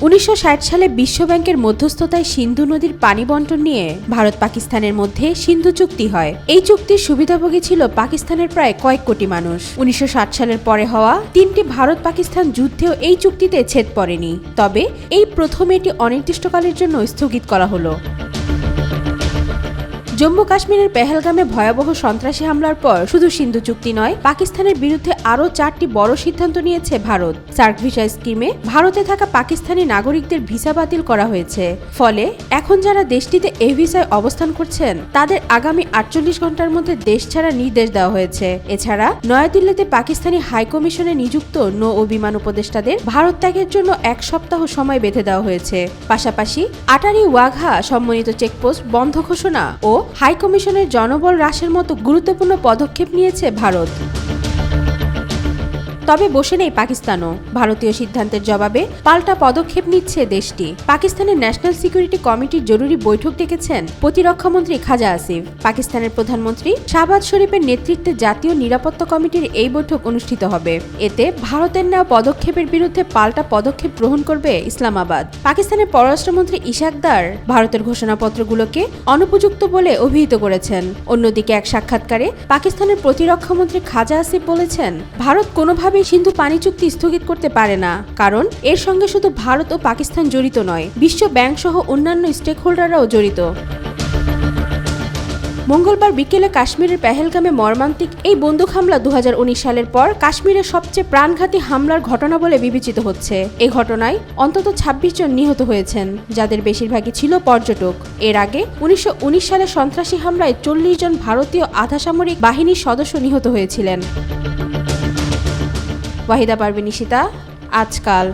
1960 সালে বিশ্বব্যাংকের মধ্যস্থতায় সিন্ধু নদীর পানি বণ্টন নিয়ে ভারত পাকিস্তানের মধ্যে সিন্ধু চুক্তি হয়। এই চুক্তির সুবিধাভোগী ছিল পাকিস্তানের প্রায় কয়েক কোটি মানুষ। 1960 সালের পরে হওয়া তিনটি ভারত পাকিস্তান যুদ্ধেও এই চুক্তিতে ছেদ পড়েনি, তবে এই প্রথম এটি অনির্দিষ্টকালের জন্য স্থগিত করা হলো। জম্মু কাশ্মীরের পেহেলগামে ভয়াবহ সন্ত্রাসী হামলার পর শুধু সিন্ধু চুক্তি নয়, পাকিস্তানের বিরুদ্ধে আরও 4টি বড় সিদ্ধান্ত নিয়েছে ভারত। সার্ক ভিসা স্কিমে ভারতে থাকা পাকিস্তানি নাগরিকদের ভিসা বাতিল করা হয়েছে। ফলে এখন যারা দেশটিতে এই ভিসায় অবস্থান করছেন তাদের আগামী 48 ঘন্টার মধ্যে দেশ ছাড়ার নির্দেশ দেওয়া হয়েছে। এছাড়া নয়াদিল্লিতে পাকিস্তানি হাইকমিশনে নিযুক্ত নৌ ও বিমান উপদেষ্টাদের ভারত ত্যাগের জন্য 1 সপ্তাহ সময় বেঁধে দেওয়া হয়েছে। পাশাপাশি আটারি ওয়াঘা সম্মানিত চেকপোস্ট বন্ধ ঘোষণা ও হাইকমিশনের জনবল হ্রাসের মতো গুরুত্বপূর্ণ পদক্ষেপ নিয়েছে ভারত। তবে বসে নেই পাকিস্তানও। ভারতীয় সিদ্ধান্তের জবাবে পাল্টা পদক্ষেপ নিচ্ছে দেশটি। পাকিস্তানের ন্যাশনাল সিকিউরিটি কমিটির জরুরি বৈঠক ডেকেছেন প্রতিরক্ষামন্ত্রী খাজা আসিফ। পাকিস্তানের প্রধানমন্ত্রী শাহবাজ শরীফের নেতৃত্বে জাতীয় নিরাপত্তা কমিটির এই বৈঠক অনুষ্ঠিত হবে। এতে ভারতের নেওয়া পদক্ষেপের বিরুদ্ধে পাল্টা পদক্ষেপ গ্রহণ করবে ইসলামাবাদ। পাকিস্তানের পররাষ্ট্রমন্ত্রী ইশাক দার ভারতের ঘোষণাপত্রগুলোকে অনুপযুক্ত বলে অভিহিত করেছেন। অন্যদিকে এক সাক্ষাৎকারে পাকিস্তানের প্রতিরক্ষামন্ত্রী খাজা আসিফ বলেছেন, ভারত কোনোভাবে সিন্ধু পানি চুক্তি স্থগিত করতে পারে না, কারণ এর সঙ্গে শুধু ভারত ও পাকিস্তান জড়িত নয়, বিশ্ব ব্যাংক সহ অন্যান্য স্টেক হোল্ডাররাও জড়িত। মঙ্গলবার বিকেলে কাশ্মীরের পেহেলগামে মর্মান্তিক এই বন্দুক হামলা 2019 সালের পর কাশ্মীরের সবচেয়ে প্রাণঘাতী হামলার ঘটনা বলে বিবেচিত হচ্ছে। এই ঘটনায় অন্তত 26 জন নিহত হয়েছেন, যাদের বেশিরভাগই ছিল পর্যটক। এর আগে 1919 সালে সন্ত্রাসী হামলায় 40 জন ভারতীয় আধাসামরিক বাহিনীর সদস্য নিহত হয়েছিলেন। ওয়াহিদা পারভিন নিশিতা, আজকাল।